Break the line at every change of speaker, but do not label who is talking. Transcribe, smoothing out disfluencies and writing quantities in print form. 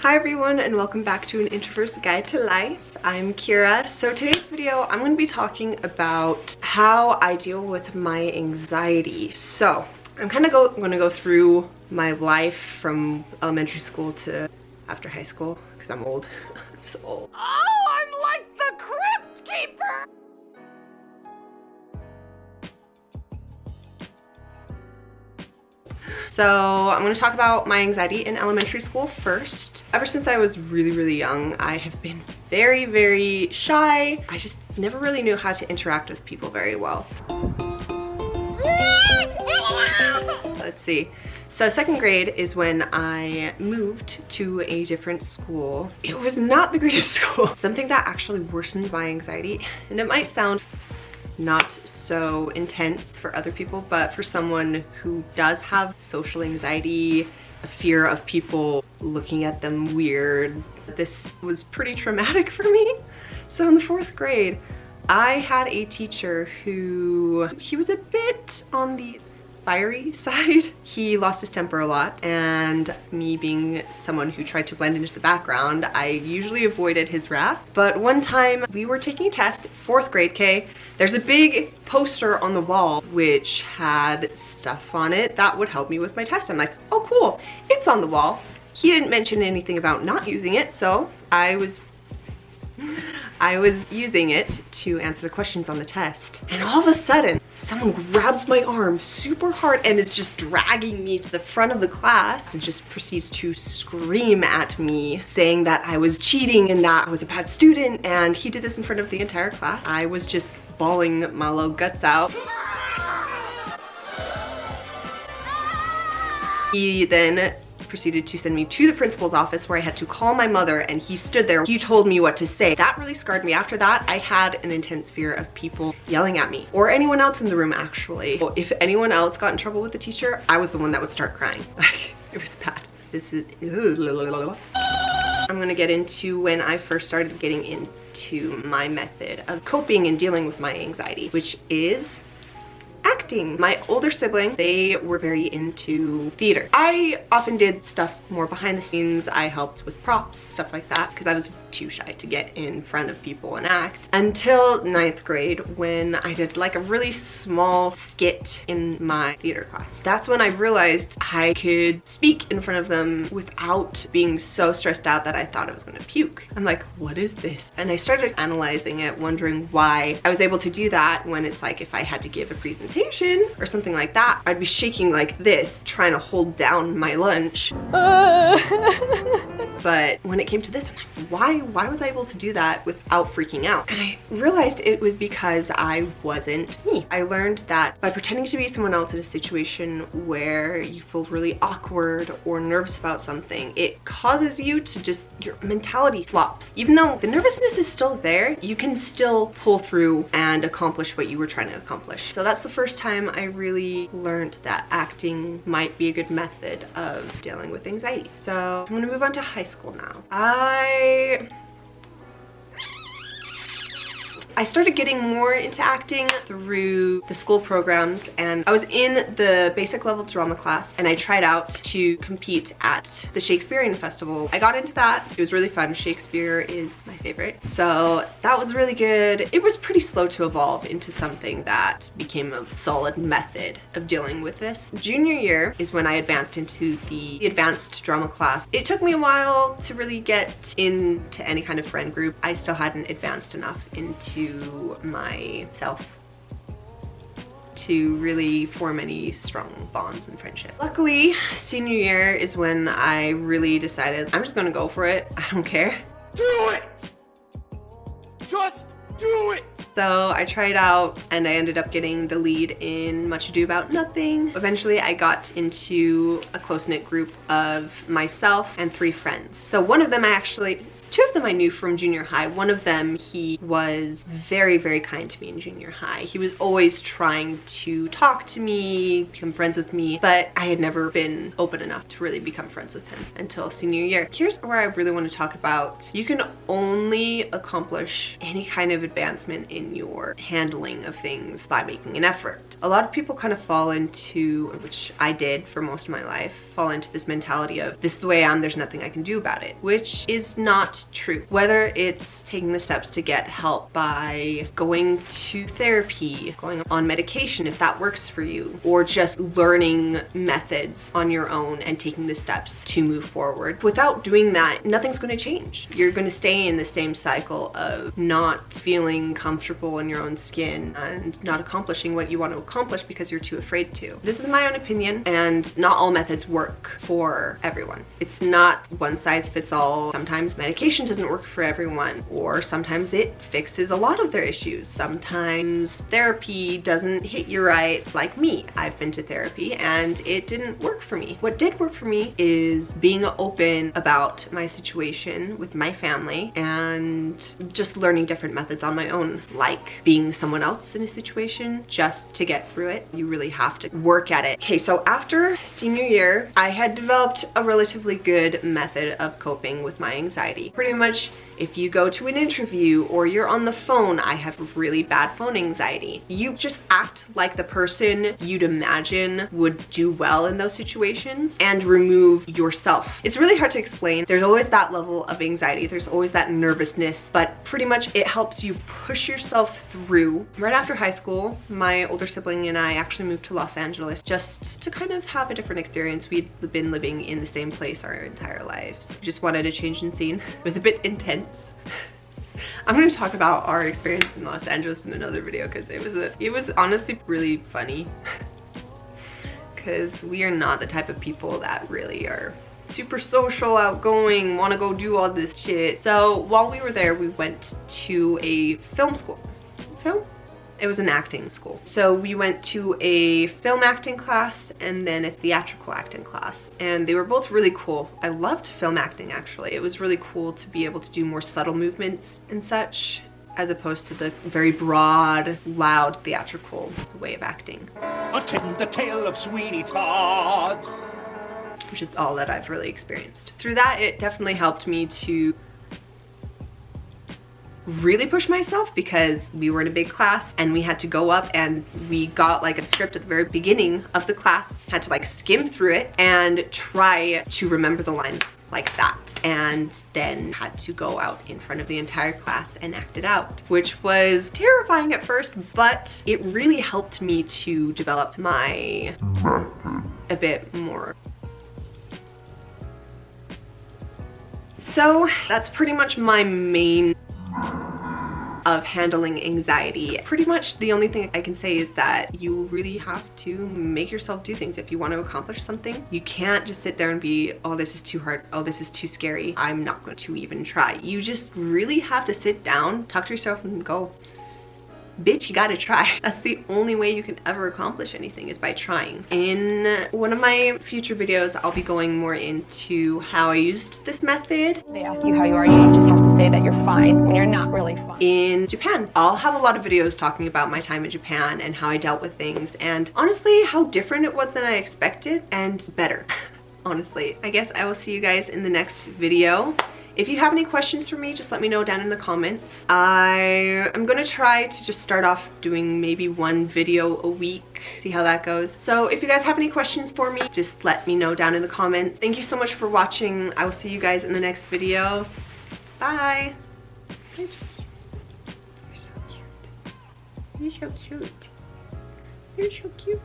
Hi everyone and welcome back to an Introvert's Guide to Life. I'm Kira. So today's video I'm going to be talking about how I deal with my anxiety. So I'm kind of going to go through my life from elementary school to after high school because I'm old. I'm so old.
Oh, I'm like the Crypt Keeper!
So I'm going to talk about my anxiety in elementary school first. Ever since I was really young, I have been very shy. I just never really knew how to interact with people very well. Let's see. So second grade is when I moved to a different school. It was not the greatest school. Something that actually worsened my anxiety, and it might sound not so intense for other people, but for someone who does have social anxiety, a fear of people looking at them weird, this was pretty traumatic for me. So in the fourth grade, I had a teacher he was a bit on the fiery side. He lost his temper a lot, and me being someone who tried to blend into the background, I usually avoided his wrath. But one time we were taking a test, fourth grade, okay? There's a big poster on the wall which had stuff on it that would help me with my test. I'm like, oh cool, it's on the wall. He didn't mention anything about not using it, so I was using it to answer the questions on the test. And all of a sudden, someone grabs my arm super hard and is just dragging me to the front of the class and just proceeds to scream at me, saying that I was cheating and that I was a bad student, and he did this in front of the entire class. I was just bawling my little guts out. He then proceeded to send me to the principal's office where I had to call my mother, and he stood there. He told me what to say. That really scarred me. After that, I had an intense fear of people yelling at me, or anyone else in the room actually. If anyone else got in trouble with the teacher, I was the one that would start crying. It was bad. I'm gonna get into when I first started getting into my method of coping and dealing with my anxiety, which is acting. My older sibling, they were very into theater. I often did stuff more behind the scenes. I helped with props, stuff like that, because I was too shy to get in front of people and act. Until ninth grade, when I did like a really small skit in my theater class. That's when I realized I could speak in front of them without being so stressed out that I thought I was gonna puke. I'm like, what is this? And I started analyzing it, wondering why I was able to do that when it's like if I had to give a presentation or something like that, I'd be shaking like this, trying to hold down my lunch. But when it came to this, I'm like, why was I able to do that without freaking out? And I realized it was because I wasn't me. I learned that by pretending to be someone else in a situation where you feel really awkward or nervous about something, it causes you to just, your mentality flops. Even though the nervousness is still there, you can still pull through and accomplish what you were trying to accomplish. So that's the first time I really learned that acting might be a good method of dealing with anxiety. So I'm gonna move on to high school now. I started getting more into acting through the school programs, and I was in the basic level drama class, and I tried out to compete at the Shakespearean Festival. I got into that. It was really fun. Shakespeare is my favorite. So that was really good. It was pretty slow to evolve into something that became a solid method of dealing with this. Junior year is when I advanced into the advanced drama class. It took me a while to really get into any kind of friend group. I still hadn't advanced enough into myself to really form any strong bonds and friendship. Luckily, senior year is when I really decided I'm just gonna go for it. I don't care.
Do it! Just do it!
So I tried out and I ended up getting the lead in Much Ado About Nothing. Eventually I got into a close-knit group of myself and 3 friends. So one of them Two of them I knew from junior high. One of them, he was very, very kind to me in junior high. He was always trying to talk to me, become friends with me, but I had never been open enough to really become friends with him until senior year. Here's where I really want to talk about, you can only accomplish any kind of advancement in your handling of things by making an effort. A lot of people kind of fall into, which I did for most of my life, fall into this mentality of, this is the way I am, there's nothing I can do about it, which is not true. Whether it's taking the steps to get help by going to therapy, going on medication if that works for you, or just learning methods on your own and taking the steps to move forward. Without doing that, nothing's going to change. You're going to stay in the same cycle of not feeling comfortable in your own skin and not accomplishing what you want to accomplish because you're too afraid to. This is my own opinion, and not all methods work for everyone. It's not one size fits all. Sometimes medication doesn't work for everyone, or sometimes it fixes a lot of their issues. Sometimes therapy doesn't hit you right. Like me, I've been to therapy and it didn't work for me. What did work for me is being open about my situation with my family and just learning different methods on my own, like being someone else in a situation just to get through it. You really have to work at it. Okay, so after senior year, I had developed a relatively good method of coping with my anxiety. Pretty much, if you go to an interview or you're on the phone, I have really bad phone anxiety. You just act like the person you'd imagine would do well in those situations and remove yourself. It's really hard to explain. There's always that level of anxiety. There's always that nervousness, but pretty much it helps you push yourself through. Right after high school, my older sibling and I actually moved to Los Angeles just to kind of have a different experience. We'd been living in the same place our entire lives. We just wanted a change in scene. It was a bit intense. I'm going to talk about our experience in Los Angeles in another video because it was honestly really funny because we are not the type of people that really are super social, outgoing, want to go do all this shit. So while we were there, we went to a film school. It was an acting school. So we went to a film acting class and then a theatrical acting class. And they were both really cool. I loved film acting, actually. It was really cool to be able to do more subtle movements and such, as opposed to the very broad, loud theatrical way of acting.
Attend the tale of Sweeney Todd.
Which is all that I've really experienced. Through that, it definitely helped me to really push myself because we were in a big class and we had to go up and we got like a script at the very beginning of the class, had to like skim through it and try to remember the lines like that, and then had to go out in front of the entire class and act it out, which was terrifying at first, but it really helped me to develop my a bit more. So that's pretty much my main of handling anxiety. Pretty much the only thing I can say is that you really have to make yourself do things if you want to accomplish something. You can't just sit there and be, oh, this is too hard, oh, this is too scary, I'm not going to even try. You just really have to sit down, talk to yourself and go, bitch, you gotta try. That's the only way you can ever accomplish anything, is by trying. In one of my future videos, I'll be going more into how I used this method.
They ask you how you are, you just have to say that you're fine when you're not really fine.
In Japan, I'll have a lot of videos talking about my time in Japan and how I dealt with things, and honestly, how different it was than I expected, and better. Honestly, I guess I will see you guys in the next video. If you have any questions for me, just let me know down in the comments. I'm gonna try to just start off doing maybe one video a week, see how that goes. So if you guys have any questions for me, just let me know down in the comments. Thank you so much for watching. I will see you guys in the next video. Bye. You're so cute. You're so cute. You're so cute.